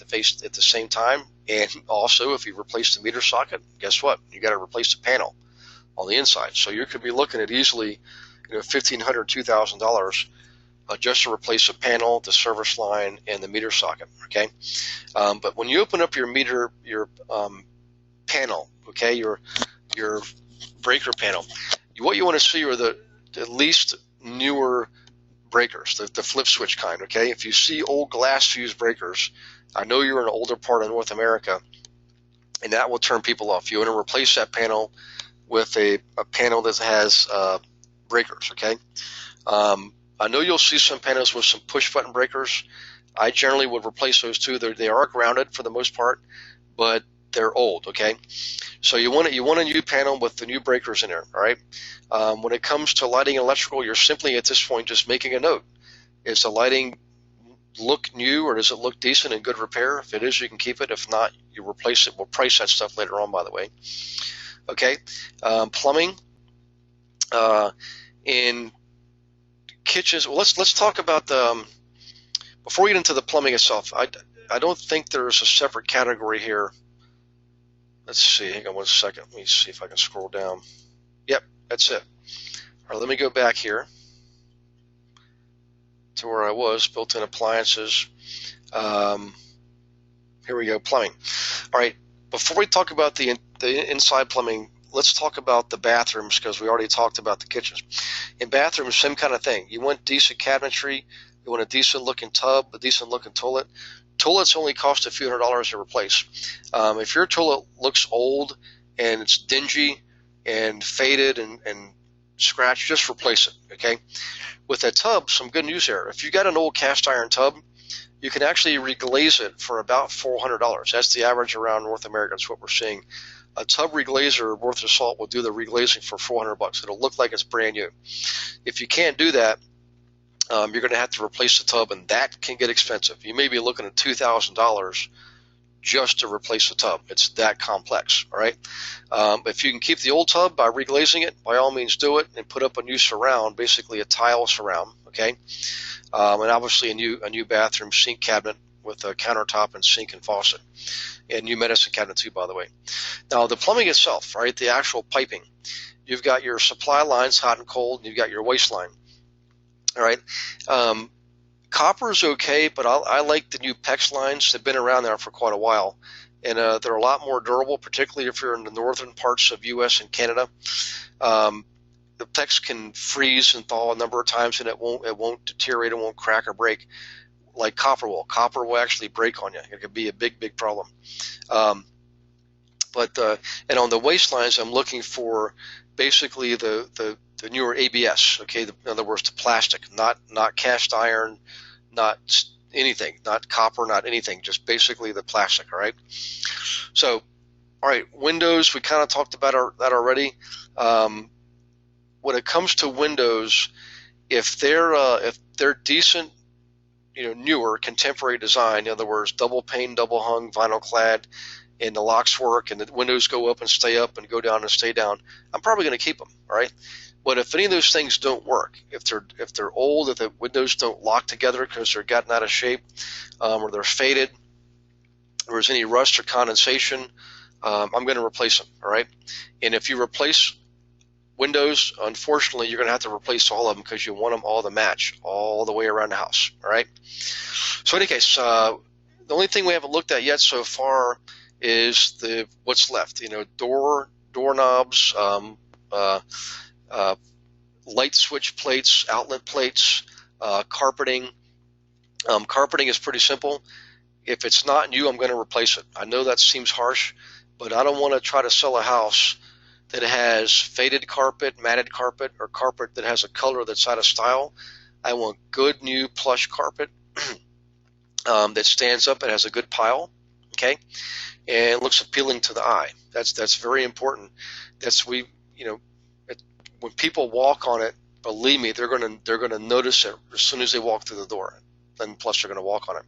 the same time. And also, if you replace the meter socket, guess what? You got to replace the panel on the inside. So you could be looking at easily, $1,500, $2,000 just to replace the panel, the service line, and the meter socket. Okay, but when you open up your panel, okay, your breaker panel, what you want to see are the least newer breakers, the flip switch kind. Okay, if you see old glass fuse breakers, I know you're in an older part of North America, and that will turn people off. You want to replace that panel with a panel that has breakers. Okay. I know you'll see some panels with some push button breakers. I generally would replace those too. They are grounded for the most part, but they're old. Okay, so you want a new panel with the new breakers in there. All right. When it comes to lighting and electrical, you're simply at this point just making a note. Is the lighting look new, or does it look decent and good repair? If it is, you can keep it. If not, you replace it. We'll price that stuff later on, by the way. Okay, plumbing in kitchens. Well, let's talk about before we get into the plumbing itself. I don't think there's a separate category here. Let's see. Hang on one second. Let me see if I can scroll down. Yep, that's it. All right, let me go back here to where I was. Built-in appliances. Here we go. Plumbing. All right. Before we talk about the inside plumbing, let's talk about the bathrooms, because we already talked about the kitchens. In bathrooms, same kind of thing. You want decent cabinetry. You want a decent looking tub, a decent looking toilet. Toilets only cost a few $100s to replace. If your toilet looks old and it's dingy and faded and scratched, just replace it. Okay. With a tub, some good news there. If you got an old cast iron tub, you can actually reglaze it for about $400. That's the average around North America. That's what we're seeing. A tub reglazer worth of salt will do the reglazing for $400. It'll look like it's brand new. If you can't do that, you're going to have to replace the tub, and that can get expensive. You may be looking at $2,000 just to replace the tub. It's that complex. All right. If you can keep the old tub by reglazing it, by all means do it, and put up a new surround, basically a tile surround. Okay. And obviously a new bathroom sink cabinet with a countertop and sink and faucet, and new medicine cabinet too, by the way. Now the plumbing itself, right, the actual piping, you've got your supply lines, hot and cold, and you've got your waste line. All right. Copper is okay, but I like the new PEX lines. They've been around now for quite a while, and they're a lot more durable, particularly if you're in the northern parts of U.S. and Canada. The PEX can freeze and thaw a number of times, and it won't deteriorate, it won't crack or break like copper will. Copper will actually break on you. It could be a big problem. And on the waistlines, I'm looking for basically the newer ABS. Okay, in other words, the plastic, not cast iron, not anything, not copper, not anything, just basically the plastic. All right. So, all right, windows. We kind of talked about that already. When it comes to windows, if they're decent, newer contemporary design, in other words, double pane, double hung, vinyl clad, and the locks work, and the windows go up and stay up and go down and stay down, I'm probably going to keep them. All right. But if any of those things don't work, if they're old, if the windows don't lock together because they're gotten out of shape, or they're faded, or there's any rust or condensation, I'm going to replace them. All right. And if you replace windows, unfortunately, you're going to have to replace all of them because you want them all to match all the way around the house. All right. So in any case, the only thing we haven't looked at yet so far is what's left. Doorknobs, light switch plates, outlet plates, carpeting. Carpeting is pretty simple. If it's not new, I'm going to replace it. I know that seems harsh, but I don't want to try to sell a house that has faded carpet, matted carpet, or carpet that has a color that's out of style. I want good new plush carpet that stands up and has a good pile, okay, and looks appealing to the eye. That's very important. When people walk on it, believe me, they're gonna notice it as soon as they walk through the door, and plus they're gonna walk on it.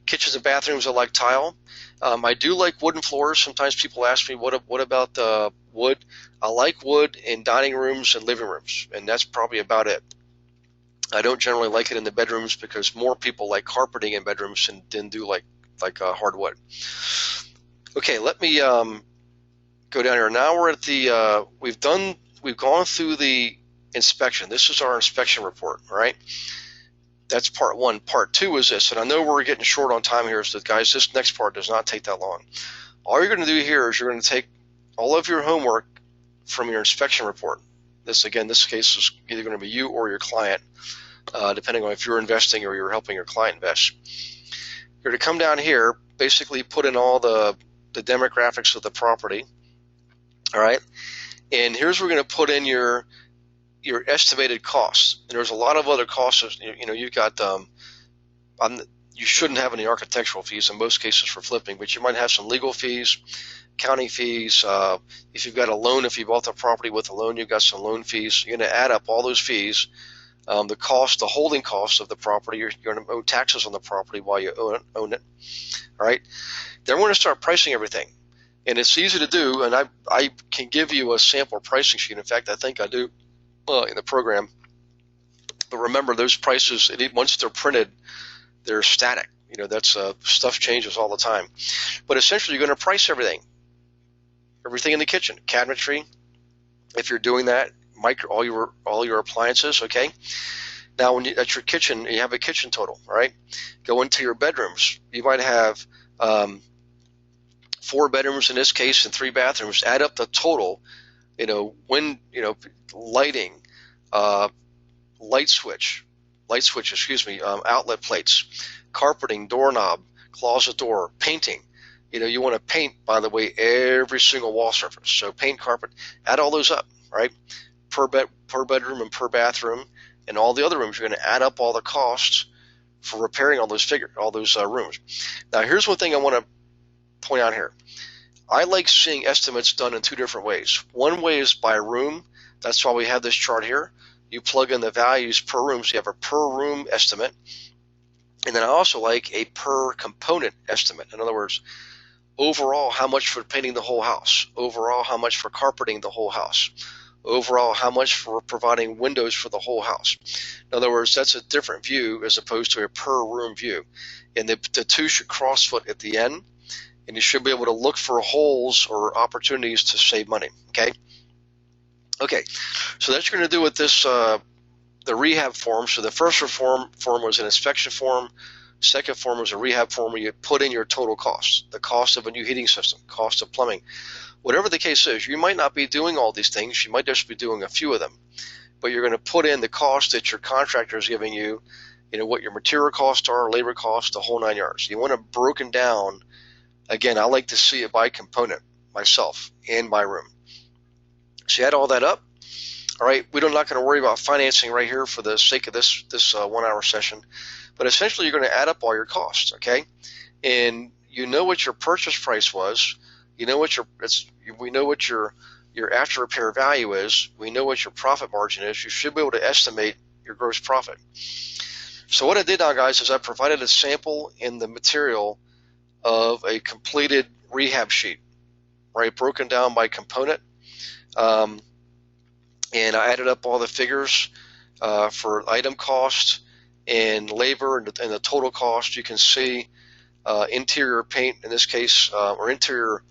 Kitchens and bathrooms, I like tile. I do like wooden floors. Sometimes people ask me, what about wood? I like wood in dining rooms and living rooms, and that's probably about it. I don't generally like it in the bedrooms because more people like carpeting in bedrooms than do like hardwood. Okay, let me go down here. Now we're at the we've gone through the inspection. This is our inspection report. All right. That's part one. Part two is this, and I know we're getting short on time here, so guys, this next part does not take that long. All you're going to do here is you're going to take all of your homework from your inspection report. This case is either going to be you or your client, depending on if you're investing or you're helping your client invest. You're going to come down here, basically put in all the demographics of the property. All right, and here's where we're going to put in your estimated costs. And there's a lot of other costs. You've got you shouldn't have any architectural fees in most cases for flipping, but you might have some legal fees, county fees. If you've got a loan, if you bought the property with a loan, you've got some loan fees. You're going to add up all those fees, the holding costs of the property. You're going to owe taxes on the property while you own it. All right. Then we're going to start pricing everything. And it's easy to do, and I can give you a sample pricing sheet. In fact, I think I do in the program. But remember, those prices, once they're printed, they're static. That's stuff changes all the time. But essentially, you're going to price everything in the kitchen, cabinetry. If you're doing that, all your appliances. Okay. Now, at your kitchen, you have a kitchen total. All right. Go into your bedrooms. You might have 4 bedrooms in this case and 3 bathrooms. Add up the total. Lighting, light switch, outlet plates, carpeting, doorknob, closet door, painting. You want to paint, by the way, every single wall surface. So paint, carpet, add all those up, right? Per bedroom and per bathroom, and all the other rooms. You're going to add up all the costs for repairing all those rooms. Now, here's one thing I want to point out here. I like seeing estimates done in 2 different ways. One way is by room. That's why we have this chart here. You plug in the values per room, so you have a per room estimate. And then I also like a per component estimate. In other words, overall, how much for painting the whole house? Overall, how much for carpeting the whole house? Overall, how much for providing windows for the whole house? In other words, that's a different view as opposed to a per room view. And the two should crossfoot at the end. And you should be able to look for holes or opportunities to save money. Okay, so that's what you're going to do with this the rehab form. So the first form was an inspection form. Second form was a rehab form where you put in your total cost, the cost of a new heating system, cost of plumbing. Whatever the case is, you might not be doing all these things. You might just be doing a few of them. But you're going to put in the cost that your contractor is giving you, what your material costs are, labor costs, the whole 9 yards. You want it broken down. Again, I like to see it by component myself in my room. So you add all that up. All right, we're not going to worry about financing right here for the sake of this 1 hour session. But essentially, you're going to add up all your costs, okay? And you know what your purchase price was. We know what your after repair value is. We know what your profit margin is. You should be able to estimate your gross profit. So what I did now, guys, is I provided a sample in the material of a completed rehab sheet, right, broken down by component. And I added up all the figures for item cost and labor and the total cost. You can see interior paint in this case, or interior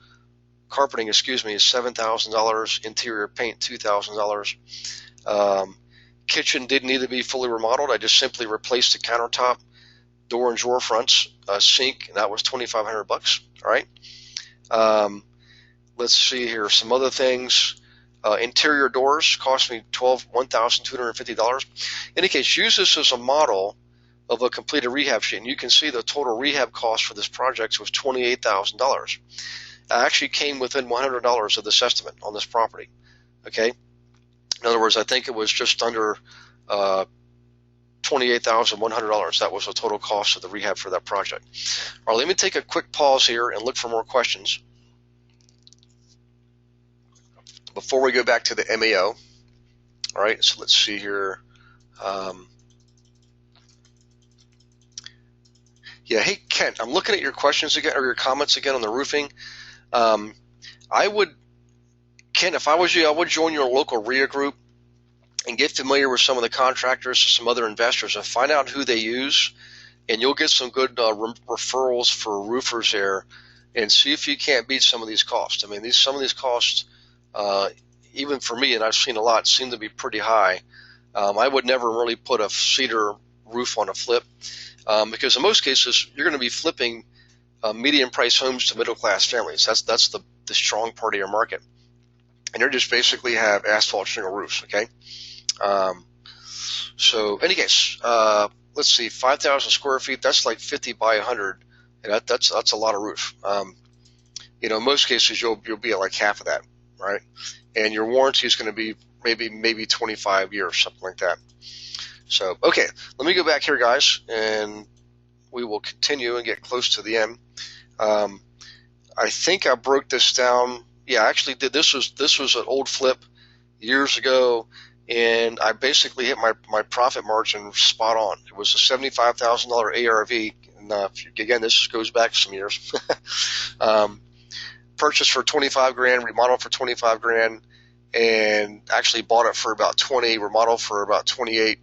carpeting, is $7,000. Interior paint, $2,000. Kitchen didn't need to be fully remodeled. I just simply replaced the countertop, door and drawer fronts, sink, and that was $2,500. All right. Let's see here. Some other things. Interior doors cost me $1,250. In any case, use this as a model of a completed rehab sheet, and you can see the total rehab cost for this project was $28,000. I actually came within $100 of this estimate on this property. Okay, in other words, I think it was just under $28,100. That was the total cost of the rehab for that project. All right, let me take a quick pause here and look for more questions before we go back to the MAO. All right, so let's see here. Yeah, hey, Kent, I'm looking at your questions again, or your comments again on the roofing. Kent, if I was you, I would join your local REIA group and get familiar with some of the contractors, some other investors, and find out who they use, and you'll get some good referrals for roofers there, and see if you can't beat some of these costs. I mean, some of these costs, even for me, and I've seen a lot, seem to be pretty high. I would never really put a cedar roof on a flip, because in most cases you're going to be flipping medium price homes to middle class families. That's the strong part of your market, and they just basically have asphalt shingle roofs. Okay, so in any case, let's see, 5,000 square feet. That's like 50 by 100, and that's a lot of roof. In most cases you'll be at like half of that, right? And your warranty is going to be maybe 25 years, something like that. So, okay, let me go back here, guys, and we will continue and get close to the end. I think I broke this down. Yeah, I actually did. This was an old flip years ago, and I basically hit my profit margin spot on. It was a $75,000 ARV, and again, this goes back some years. Purchased for $25,000, remodeled for $25,000, and actually bought it for about $20,000, remodeled for about $28,000,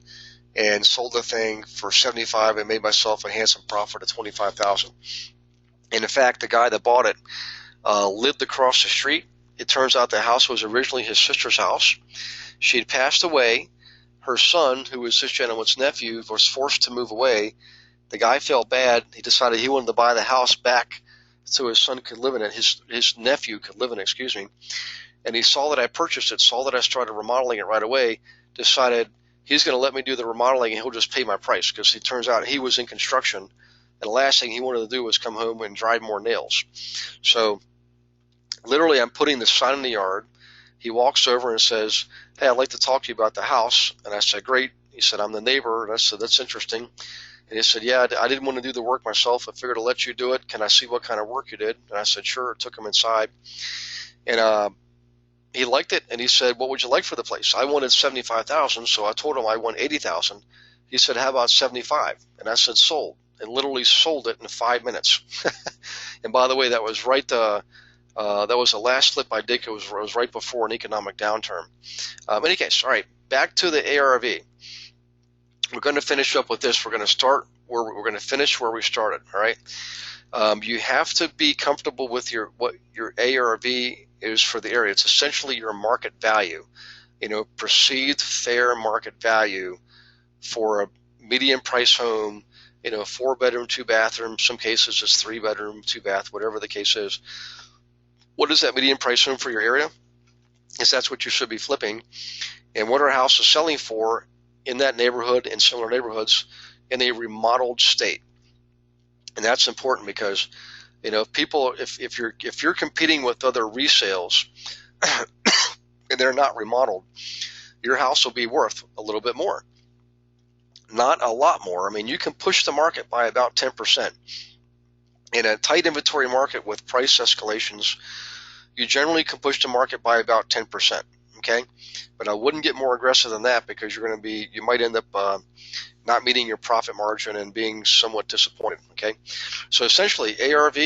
and sold the thing for $75,000 and made myself a handsome profit of $25,000. And in fact, the guy that bought it lived across the street. It turns out the house was originally his sister's house. She had passed away. Her son, who was this gentleman's nephew, was forced to move away. The guy felt bad. He decided he wanted to buy the house back so his son could live in it, his nephew could live in it, and he saw that I purchased it, saw that I started remodeling it right away, decided he's going to let me do the remodeling and he'll just pay my price, because it turns out he was in construction, and the last thing he wanted to do was come home and drive more nails. So literally, I'm putting the sign in the yard. He walks over and says, "Hey, I'd like to talk to you about the house." And I said, "Great." He said, "I'm the neighbor." And I said, "That's interesting." And he said, "Yeah, I didn't want to do the work myself. I figured I'd let you do it. Can I see what kind of work you did?" And I said, "Sure." Took him inside, and he liked it. And he said, "What would you like for the place?" I wanted $75,000, so I told him I want $80,000. He said, "How about 75?" And I said, "Sold." And literally sold it in 5 minutes. And by the way, that was right. That was the last flip I did. It was right before an economic downturn. In any case, all right, back to the ARV. We're going to finish up with this. We're going to finish where we started. All right. You have to be comfortable with what your ARV is for the area. It's essentially your market value, perceived fair market value for a medium price home, 4-bedroom, 2-bathroom, some cases it's 3-bedroom, 2-bath, whatever the case is. What is that medium price home for your area? Because that's what you should be flipping. And what are houses selling for in that neighborhood and similar neighborhoods in a remodeled state? And that's important because, if you're competing with other resales and they're not remodeled, your house will be worth a little bit more. Not a lot more. I mean, you can push the market by about 10%. In a tight inventory market with price escalations, you generally can push the market by about 10%. Okay, but I wouldn't get more aggressive than that because you might end up not meeting your profit margin and being somewhat disappointed. Okay, so essentially ARV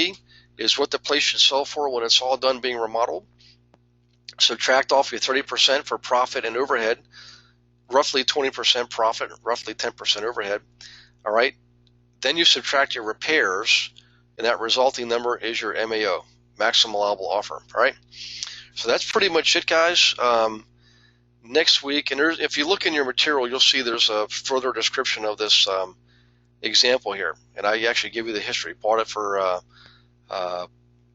is what the place should sell for when it's all done being remodeled. Subtract off your 30% for profit and overhead, roughly 20% profit, roughly 10% overhead. All right, then you subtract your repairs, and that resulting number is your MAO, maximum allowable offer. All right. So that's pretty much it, guys. Next week, and if you look in your material, you'll see there's a further description of this example here. And I actually give you the history. Bought it for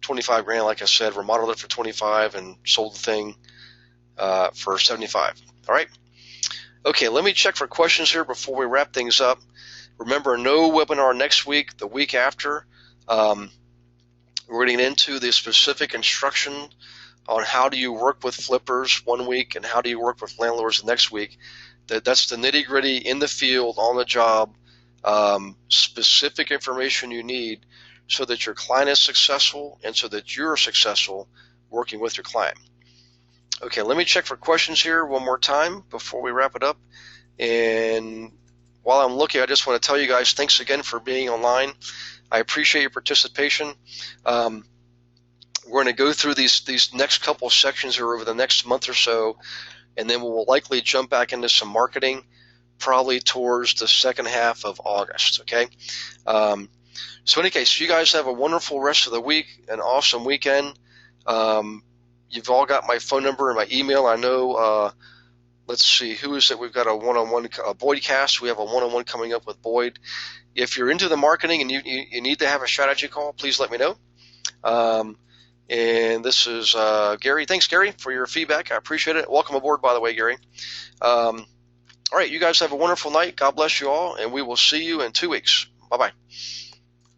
25 grand, like I said, remodeled it for 25 and sold the thing for 75. All right. Okay, let me check for questions here before we wrap things up. Remember, no webinar next week. The week after, we're getting into the specific instruction on how do you work with flippers one week and how do you work with landlords the next week. That's the nitty-gritty in the field, on the job, specific information you need so that your client is successful and so that you're successful working with your client. Okay, let me check for questions here one more time before we wrap it up. And while I'm looking, I just want to tell you guys thanks again for being online. I appreciate your participation. We're going to go through these next couple sections here over the next month or so, and then we'll likely jump back into some marketing probably towards the second half of August, okay? So in any case, you guys have a wonderful rest of the week, an awesome weekend. You've all got my phone number and my email. I know, let's see, who is it? We've got a one-on-one, Boydcast. We have a one-on-one coming up with Boyd. If you're into the marketing and you need to have a strategy call, please let me know. And this is Gary. Thanks, Gary, for your feedback. I appreciate it. Welcome aboard, by the way, Gary. All right, you guys have a wonderful night. God bless you all, and we will see you in 2 weeks. Bye-bye.